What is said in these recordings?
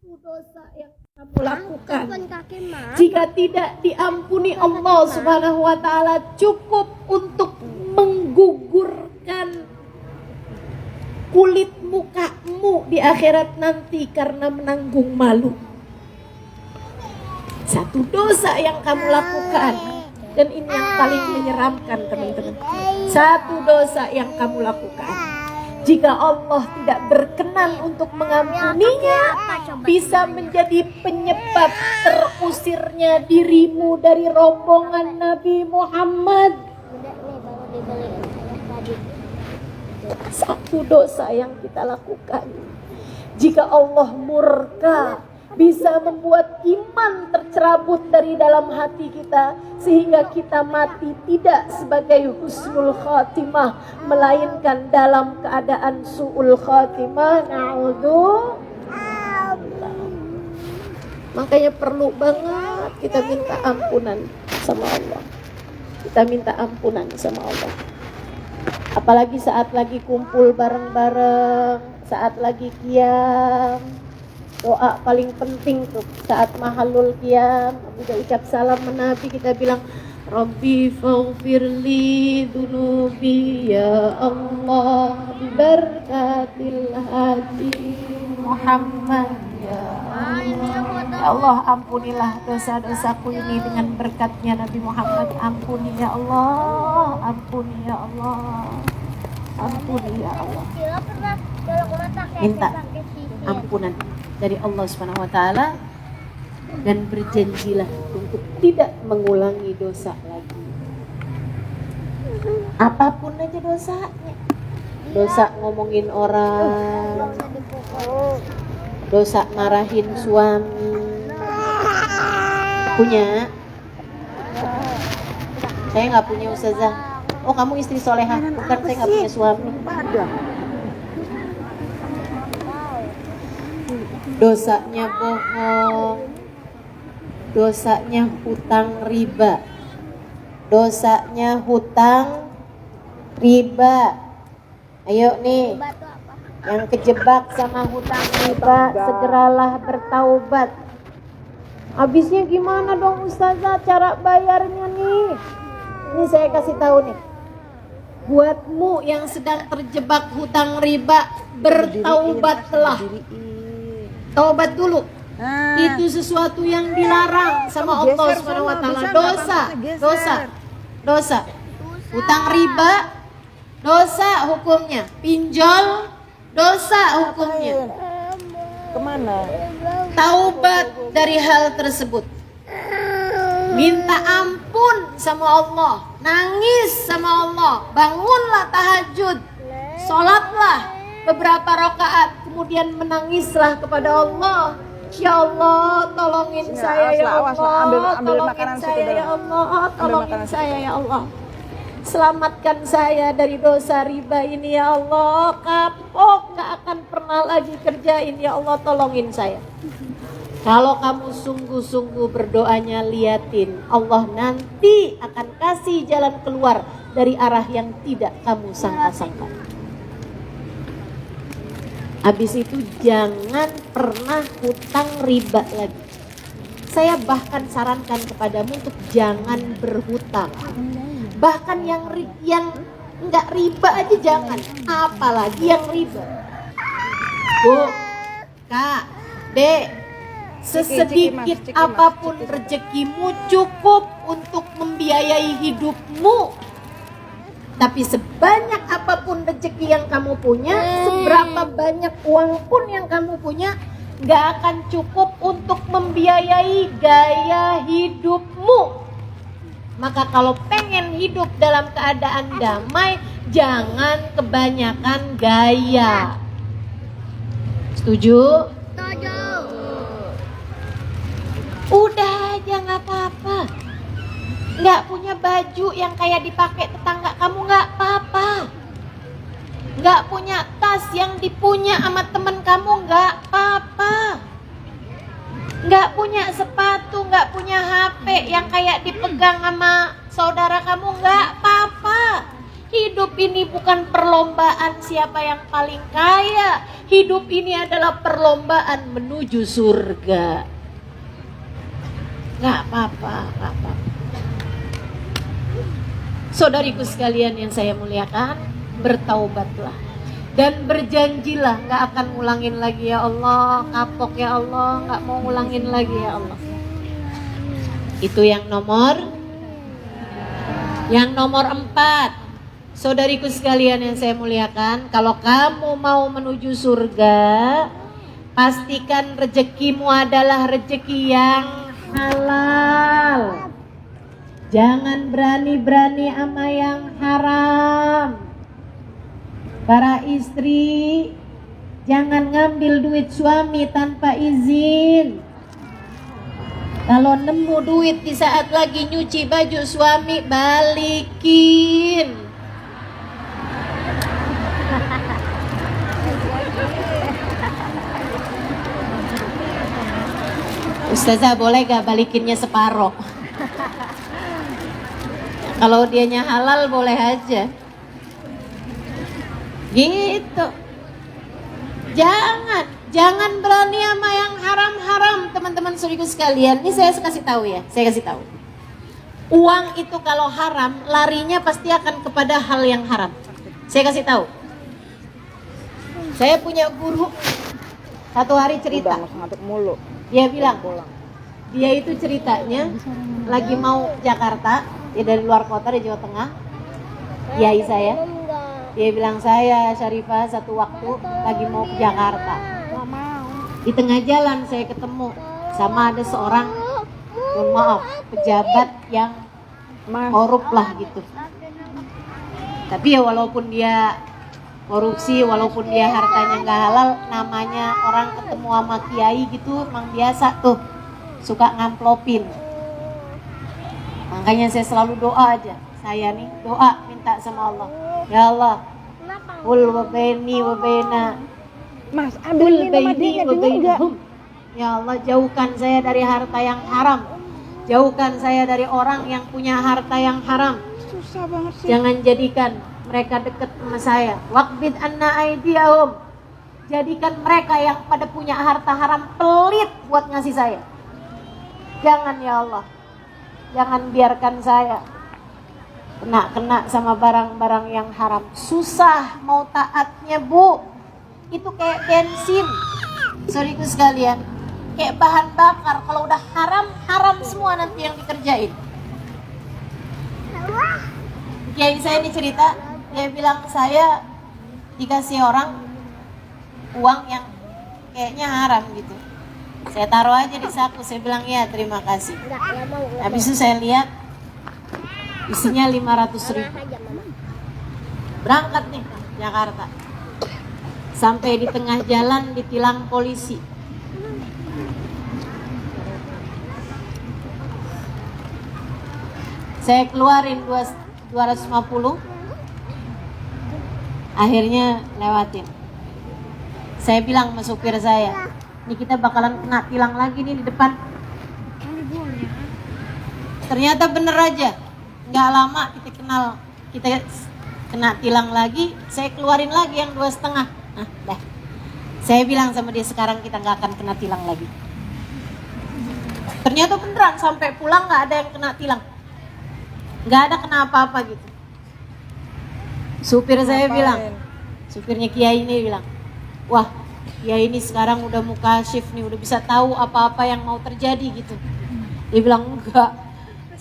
dosa yang kamu lakukan, jika tidak diampuni Allah Subhanahu wa ta'ala, cukup untuk menggugurkan kulit mukamu di akhirat nanti karena menanggung malu. Satu dosa yang kamu lakukan, dan ini yang paling menyeramkan teman-teman, satu dosa yang kamu lakukan, jika Allah tidak berkenan untuk mengampuninya, bisa menjadi penyebab terusirnya dirimu dari rombongan Nabi Muhammad. Satu dosa yang kita lakukan, jika Allah murka, bisa membuat iman tercerabut dari dalam hati kita, sehingga kita mati tidak sebagai husnul khatimah, melainkan dalam keadaan su'ul khatimah. Na'udzu. Makanya perlu banget kita minta ampunan sama Allah. Kita minta ampunan sama Allah. Apalagi saat lagi kumpul bareng-bareng, saat lagi qiyam. Doa paling penting tuh saat mahalul qiyam, udah ucap salam menabi, kita bilang Rabbi faghfirli dunubi ya Allah bibarakatil hadi Muhammad ya Allah. Ya Allah, ampunilah dosa-dosaku ini dengan berkatnya Nabi Muhammad. Ampuni ya Allah, ampuni ya Allah, ampuni ya Allah. Minta ampunan dari Allah Subhanahu wa ta'ala dan berjanjilah untuk tidak mengulangi dosa lagi. Apapun aja dosanya. Dosa ngomongin orang, dosa marahin suami. Punya? Saya nggak punya Ustazah. Oh, kamu istri solehah. Bukan, saya nggak punya suami. Dosanya bohong, dosanya hutang riba, dosanya hutang riba. Ayo nih, yang kejebak sama hutang riba, segeralah bertaubat. Habisnya gimana dong Ustazah cara bayarnya nih? Ini saya kasih tahu nih, buatmu yang sedang terjebak hutang riba, bertaubatlah. Taubat dulu. Itu sesuatu yang dilarang sama Allah Subhanahu wa ta'ala. Dosa. Hutang riba, dosa hukumnya. Pinjol, dosa hukumnya. Kemana? Taubat dari hal tersebut. Minta ampun sama Allah. Nangis sama Allah. Bangunlah tahajud. Sholatlah beberapa rakaat. Kemudian menangislah kepada Allah. Ya Allah, tolongin saya ya Allah. Tolongin saya ya Allah. Tolongin saya ya Allah. Selamatkan saya dari dosa riba ini ya Allah. Kapok, gak akan pernah lagi kerjain ya Allah. Tolongin saya. Kalau kamu sungguh-sungguh berdoanya, liatin Allah nanti akan kasih jalan keluar dari arah yang tidak kamu sangka-sangka. Habis itu jangan pernah hutang riba lagi. Saya bahkan sarankan kepadamu untuk jangan berhutang. Bahkan yang enggak riba aja jangan, apalagi yang riba. Bu, Kak, Dek, sesedikit apapun rezekimu cukup untuk membiayai hidupmu. Tapi sebanyak apapun rezeki yang kamu punya, seberapa banyak uang pun yang kamu punya, gak akan cukup untuk membiayai gaya hidupmu. Maka kalau pengen hidup dalam keadaan damai, jangan kebanyakan gaya. Setuju? Setuju. Udah aja gak apa-apa. Gak punya baju yang kayak dipakai tetangga kamu, gak apa-apa. Gak punya tas yang dipunya sama temen kamu, gak apa-apa. Gak punya sepatu, gak punya HP yang kayak dipegang sama saudara kamu, gak apa-apa. Hidup ini bukan perlombaan siapa yang paling kaya. Hidup ini adalah perlombaan menuju surga. Nggak apa-apa, nggak apa-apa. Saudariku sekalian yang saya muliakan, bertaubatlah dan berjanjilah nggak akan ngulangin lagi ya Allah, kapok ya Allah, nggak mau ngulangin lagi ya Allah. Itu yang nomor 4. Saudariku sekalian yang saya muliakan, kalau kamu mau menuju surga, pastikan rezekimu adalah rezeki yang halal. Jangan berani-berani sama yang haram. Para istri, jangan ngambil duit suami tanpa izin. Kalau nemu duit di saat lagi nyuci baju suami, balikin. Ustazah, boleh gak balikinnya separoh? Kalau dianya halal boleh aja. Gitu. Jangan berani sama yang haram-haram, teman-teman saudaraku sekalian. Ini saya kasih tahu ya, saya kasih tahu. Uang itu kalau haram, larinya pasti akan kepada hal yang haram. Saya kasih tahu. Saya punya guru, satu hari cerita. Dia bilang, dia itu ceritanya lagi mau ke Jakarta, dia dari luar kota, di Jawa Tengah. Yai saya, dia bilang, saya Syarifah satu waktu lagi mau ke Jakarta. Di tengah jalan saya ketemu sama ada seorang, mohon maaf, pejabat yang korup lah gitu. Tapi ya walaupun dia korupsi, walaupun dia hartanya nggak halal, namanya orang ketemu sama kiai gitu, emang biasa tuh suka ngamplopin. Makanya saya selalu doa aja, saya nih doa minta sama Allah, ya Allah, ul wabaini wabaina, Mas, ambil baini wabainahum. Ya Allah, jauhkan saya dari harta yang haram, jauhkan saya dari orang yang punya harta yang haram. Susah banget sih. Jangan jadikan mereka dekat sama saya. Waqbid anna aydiyahum. Jadikan mereka yang pada punya harta haram pelit buat ngasih saya. Jangan ya Allah. Jangan biarkan saya kena sama barang-barang yang haram. Susah mau taatnya, Bu. Itu kayak bensin. Saudaraku sekalian, kayak bahan bakar. Kalau udah haram semua nanti yang dikerjain. Kiai saya ini cerita, dia bilang, saya dikasih orang uang yang kayaknya haram gitu. Saya taruh aja di saku, saya bilang ya terima kasih. Habis itu saya lihat isinya 500.000. Berangkat nih ke Jakarta. Sampai di tengah jalan ditilang polisi. Saya keluarin 250. Akhirnya lewatin. Saya bilang sama supir saya, ini kita bakalan kena tilang lagi nih di depan. Ternyata bener aja, nggak lama kita kena tilang lagi. Saya keluarin lagi yang 2,5. Nah, dah. Saya bilang sama dia, sekarang kita nggak akan kena tilang lagi. Ternyata beneran, sampai pulang nggak ada yang kena tilang, nggak ada kena apa-apa gitu. Supir saya bilang, supirnya Kiai ini bilang, wah, Kiai ini sekarang udah mukasyif nih, udah bisa tahu apa-apa yang mau terjadi gitu. Dia bilang, enggak,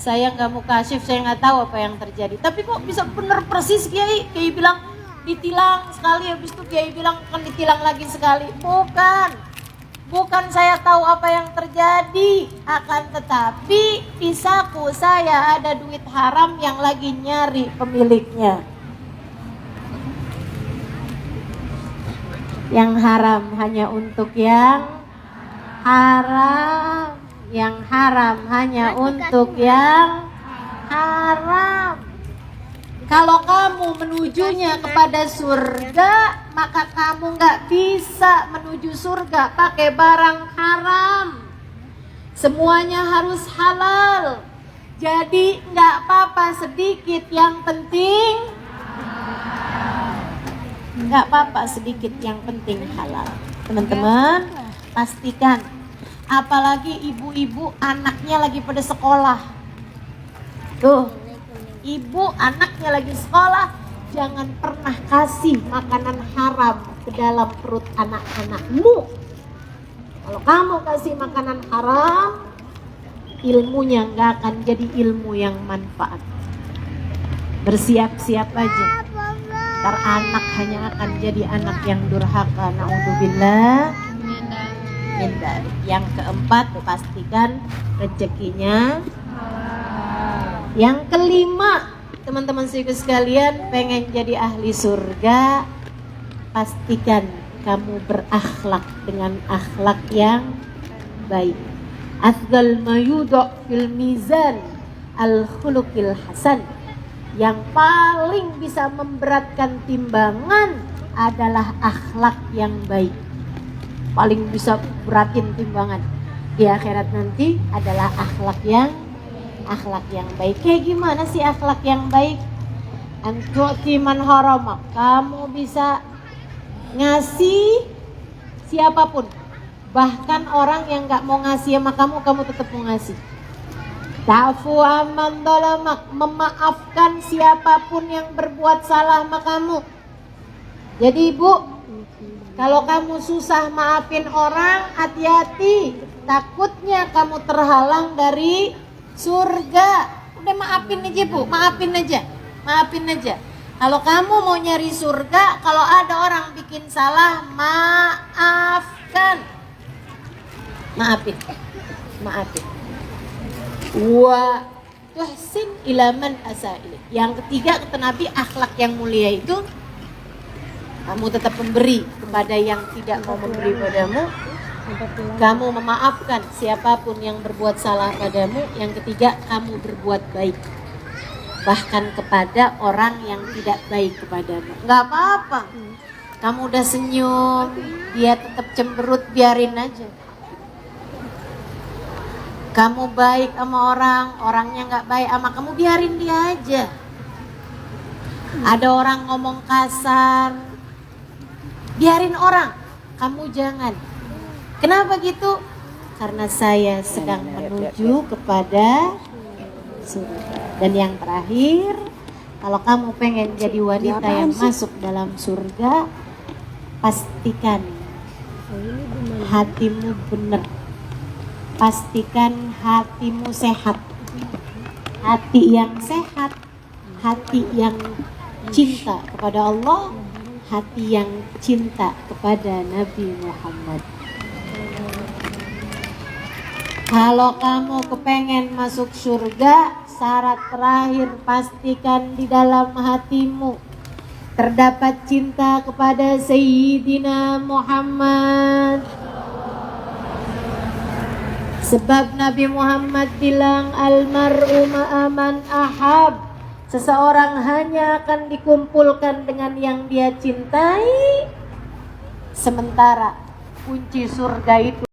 saya nggak mukasyif, saya nggak tahu apa yang terjadi. Tapi kok bisa bener persis Kiai? Kiai bilang ditilang sekali, habis itu Kiai bilang akan ditilang lagi sekali. Bukan saya tahu apa yang terjadi, akan tetapi di saku saya ada duit haram yang lagi nyari pemiliknya. Yang haram hanya untuk yang haram, yang haram hanya untuk yang haram. Kalau kamu menujunya kepada surga, maka kamu nggak bisa menuju surga pakai barang haram. Semuanya harus halal. Jadi nggak apa-apa sedikit, yang penting Nggak apa-apa sedikit, yang penting halal. Teman-teman, pastikan. Apalagi ibu-ibu anaknya lagi pada sekolah. Tuh, ibu anaknya lagi sekolah, jangan pernah kasih makanan haram ke dalam perut anak-anakmu. Kalau kamu kasih makanan haram, ilmunya nggak akan jadi ilmu yang manfaat. Bersiap-siap aja. Ntar anak hanya akan jadi anak yang durhaka. Na'udzubillah min dzalik. Yang keempat, pastikan rezekinya. Yang kelima, teman-teman sekalian, pengen jadi ahli surga, pastikan kamu berakhlak dengan akhlak yang baik. Afdal ma yudha fil mizan al khuluqil hasan. Yang paling bisa memberatkan timbangan adalah akhlak yang baik. Paling bisa beratin timbangan di akhirat nanti adalah akhlak yang baik. Kayak gimana sih akhlak yang baik? Antu'ti man haramak. Kamu bisa ngasih siapapun, bahkan orang yang gak mau ngasih sama kamu, kamu tetap mau ngasih. Ta'fu amman dalamak. Memaafkan siapapun yang berbuat salah sama kamu. Jadi ibu, kalau kamu susah maafin orang, hati-hati, takutnya kamu terhalang dari surga. Udah maafin aja bu, maafin aja. Kalau kamu mau nyari surga, kalau ada orang bikin salah, maafkan. Maafin. Wa tuhsin ilaman asaili. Yang ketiga, kata Nabi, akhlak yang mulia itu kamu tetap memberi kepada yang tidak mau memberi padamu. Kamu memaafkan siapapun yang berbuat salah padamu. Yang ketiga, kamu berbuat baik, bahkan kepada orang yang tidak baik kepadamu. Nggak apa-apa, kamu udah senyum, dia tetap cemberut, biarin aja. Kamu baik sama orang, orangnya nggak baik sama kamu, biarin dia aja. Ada orang ngomong kasar, biarin orang, kamu jangan. Kenapa gitu? Karena saya sedang menuju kepada surga. Dan yang terakhir, kalau kamu pengen jadi wanita yang masuk dalam surga, pastikan hatimu benar. Pastikan hatimu sehat. Hati yang sehat, hati yang cinta kepada Allah, hati yang cinta kepada Nabi Muhammad. Kalau kamu kepengen masuk surga, syarat terakhir, pastikan di dalam hatimu terdapat cinta kepada Sayyidina Muhammad. Sebab Nabi Muhammad bilang, almar'u ma'aman ahab. Seseorang hanya akan dikumpulkan dengan yang dia cintai. Sementara kunci surga itu